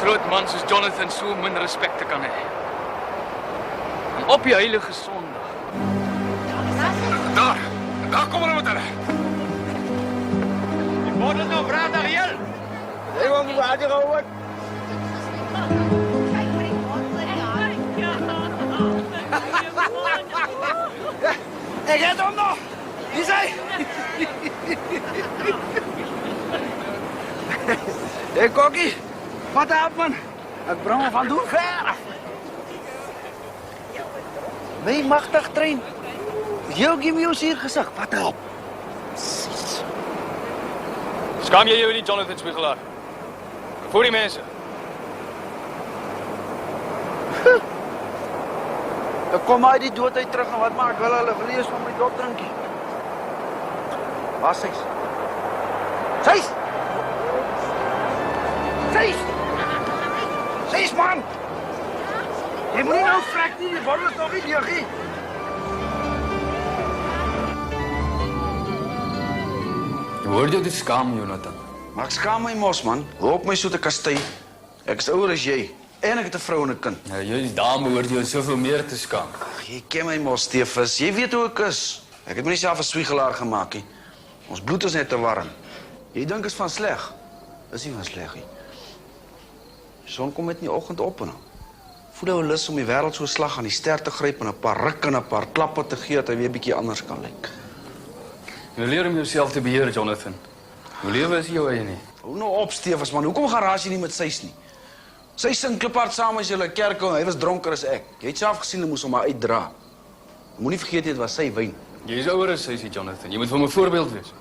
groot man soos Jonathan so min respek te kan hê. En op die heilige Sondag. Daar kom hulle met hulle. Die bord is nou vrydag hier. Jy wou nie waar jy gehoor. Ek het hom nog. Wie sê? Hey Kokkie, wat op man? Ek bring hom van doen ver af. My magtig trein. Jou gee my ons hier gesig, wat op? Skaam jy jou nie, Jonathan Spiegelaar? Voor die mense. Ek kom uit die dood uit terug en wat maak hulle vlees van my dop drinkie? Waar sy's? Sy's! Sy's! Sy's man! Jy moet nie nou vrek nie, die bottel is nog nie leeg nie. Jy hoor jou te skaam, Jonathan. Maar ek skaam my mos man, loop my so te kastei. Ek is ouer as jy en ek het 'n vrou en 'n kind. Ja, jy dame hoort jou soveel meer te skaam. Jy ken my mos, Stefus. Jy weet hoe ek is. Ek het my nie self 'n swiegelaar gemaak nie. Ons bloed is net te warm. Jy dink is van sleg. Dis nie van sleg nie. Die son kom net in die oggend op en dan voel jy lus om die wêreld so slag aan die ster te gryp en 'n paar ruk en 'n paar klappe te gee dat hy weer 'n bietjie anders kan lyk. Jy leer om jouself te beheer, Jonathan. Jou lewe is jou eie nie. Hou nou op, Stefus man. Hoekom gaan raas jy nie met Sys nie? Sy sing Kliphard saam as julle kerk en hy was dronker as ek. Jy het self gesien hulle moes hom maar uitdra. Moenie vergeet dit was sy wyn. Jy is ouer as sy, Jonathan. Jy moet vir hom 'n voorbeeld wees.